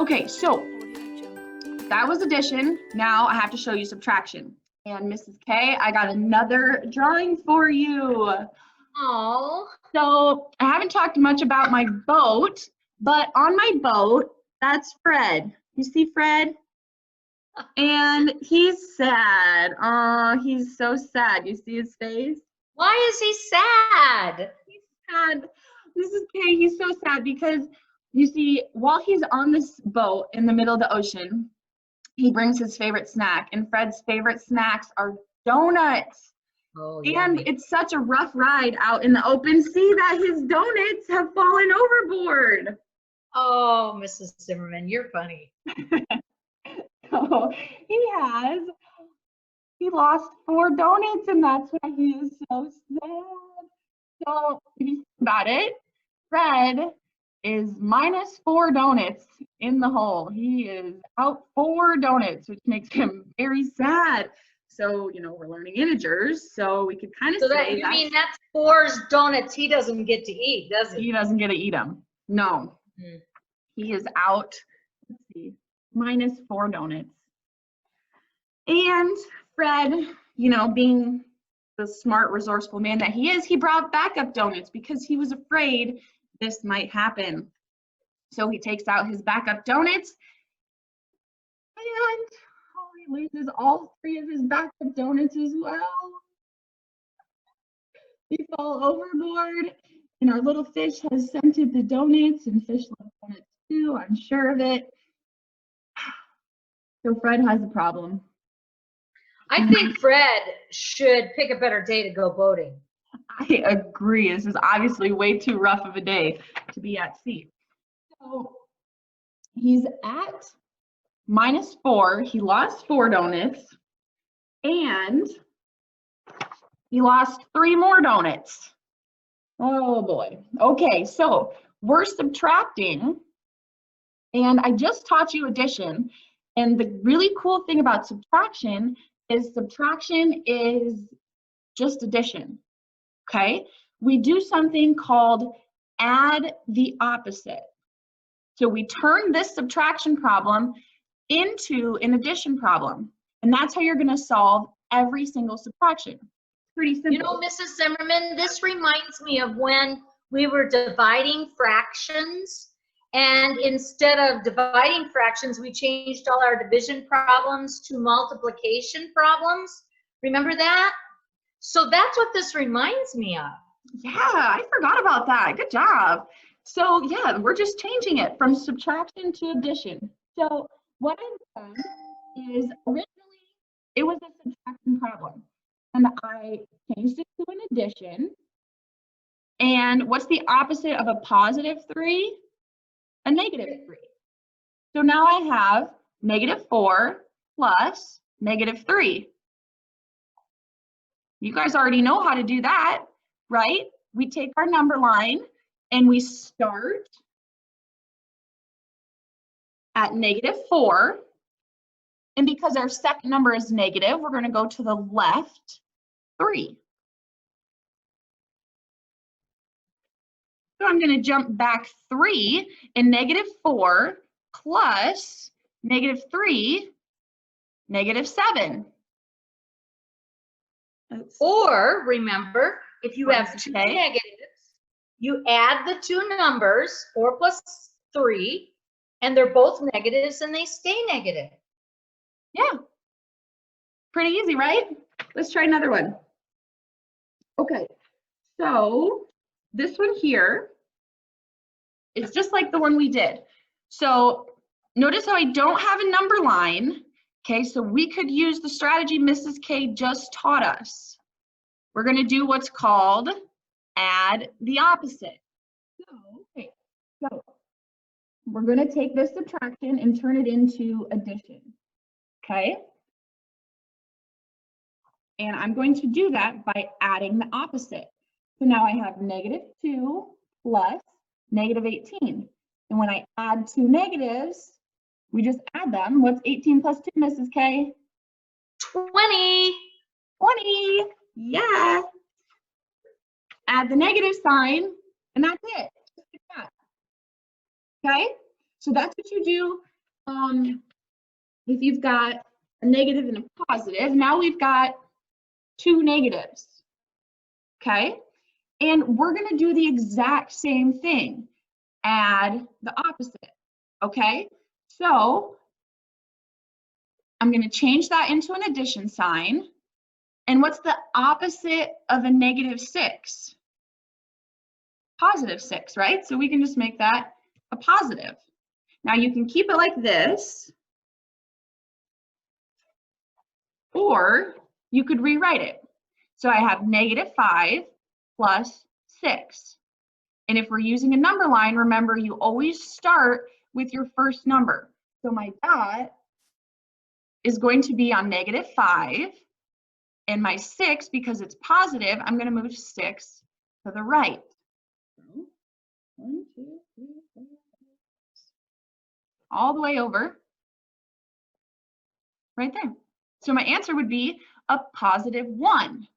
Okay, so that was addition. Now I have to show you subtraction. And Mrs. K, I got another drawing for you. Oh. So I haven't talked much about my boat, but on my boat, that's Fred. You see Fred? And he's sad. Oh, he's so sad. You see his face? Why is he sad? He's sad. Mrs. K, he's so sad because you see, while he's on this boat in the middle of the ocean, he brings his favorite snack, and Fred's favorite snacks are donuts. Oh, and yummy. It's such a rough ride out in the open sea that his donuts have fallen overboard. Oh, Mrs. Zimmerman, you're funny. So he lost 4 donuts, and that's why he is so sad. So if you think about it, Fred is minus 4 donuts in the hole. He is out 4 donuts, which makes him very sad. So, you know, we're learning integers, so we could kind of say you mean that's 4 donuts he doesn't get to eat, does he? He doesn't get to eat them. No. He is out, let's see, minus 4 donuts. And Fred, you know, being the smart, resourceful man that he is, he brought backup donuts because he was afraid this might happen. So he takes out his backup donuts, and he loses all 3 of his backup donuts as well. They fall overboard, and our little fish has scented the donuts, and fish love donuts too, I'm sure of it. So Fred has a problem. I think Fred should pick a better day to go boating. I agree. This is obviously way too rough of a day to be at sea. So he's at minus 4. He lost 4 donuts, and he lost 3 more donuts. Oh boy. Okay, so we're subtracting, and I just taught you addition. And the really cool thing about subtraction is just addition. Okay, we do something called add the opposite. So we turn this subtraction problem into an addition problem, and that's how you're going to solve every single subtraction. Pretty simple. You know, Mrs. Zimmerman, this reminds me of when we were dividing fractions, and instead of dividing fractions, we changed all our division problems to multiplication problems. Remember that? So that's what this reminds me of. Yeah, I forgot about that. Good job. So yeah, we're just changing it from subtraction to addition. So what I've done is originally it was a subtraction problem, and I changed it to an addition. And what's the opposite of a positive 3? A negative 3. So now I have negative 4 plus negative 3. You guys already know how to do that, right? We take our number line and we start at negative 4. And because our second number is negative, we're going to go to the left 3. So I'm going to jump back 3, and negative 4 plus negative 3, negative 7. Or remember, if you have 2 negatives, you add the 2 numbers, 4 plus 3, and they're both negatives and they stay negative. Yeah. Pretty easy, right? Let's try another one. Okay. So this one here is just like the one we did. So notice how I don't have a number line. Okay, so we could use the strategy Mrs. K just taught us. We're going to do what's called add the opposite. So we're going to take this subtraction and turn it into addition. Okay? And I'm going to do that by adding the opposite. So now I have negative 2 plus negative 18. And when I add 2 negatives, we just add them. What's 18 plus 2, Mrs. K? 20. 20. Yeah. Add the negative sign, and that's it. Just like that. Okay? So that's what you do if you've got a negative and a positive, now we've got two negatives, okay? And we're gonna do the exact same thing, add the opposite, okay? So I'm gonna change that into an addition sign. And what's the opposite of a -6? +6, right? So we can just make that a positive. Now you can keep it like this, or you could rewrite it. So I have -5 plus 6. And if we're using a number line, remember you always start with your first number. So my dot is going to be on -5, and my 6, because it's positive, I'm going to move 6 to the right. 1, 2, 3, 4, 5, 6. All the way over, right there. So my answer would be a +1.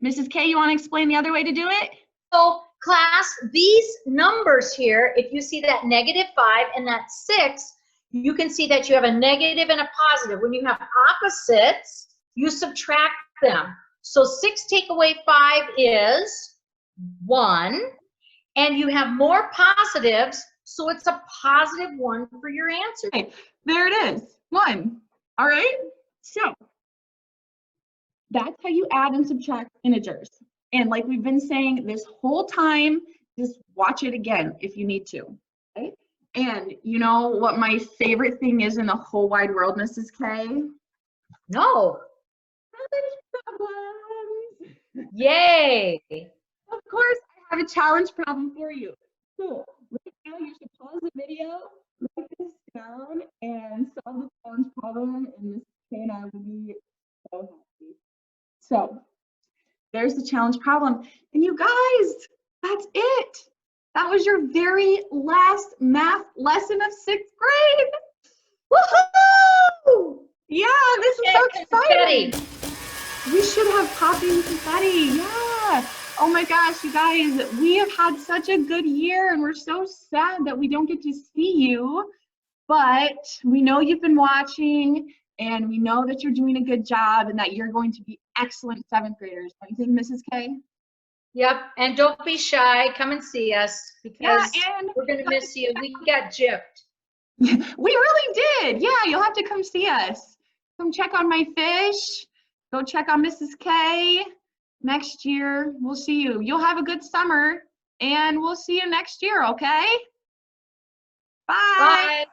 Mrs. K, you want to explain the other way to do it? So class, these numbers here, if you see that -5 and that 6, you can see that you have a negative and a positive. When you have opposites, you subtract them. So 6 take away 5 is 1, and you have more positives, so it's a +1 for your answer. Okay, there it is, 1. All right, so that's how you add and subtract integers. And like we've been saying this whole time, just watch it again if you need to, okay? And you know what my favorite thing is in the whole wide world, Mrs. K? No. Problems. Yay. Of course, I have a challenge problem for you. Cool. Right now, you should pause the video, write this down, and solve the challenge problem, and Mrs. K and I will be so happy. So, there's the challenge problem. And you guys, that's it. That was your very last math lesson of 6th grade. Woohoo! Yeah, this is so exciting. We should have popping confetti. Yeah. Oh my gosh, you guys, we have had such a good year and we're so sad that we don't get to see you. But we know you've been watching and we know that you're doing a good job and that you're going to be excellent 7th graders. Don't you think, Mrs. K? Yep, and don't be shy. Come and see us because and we're going to miss you. We got gypped. We really did. Yeah, you'll have to come see us. Come check on my fish. Go check on Mrs. K. Next year, we'll see you. You'll have a good summer and we'll see you next year, okay? Bye. Bye.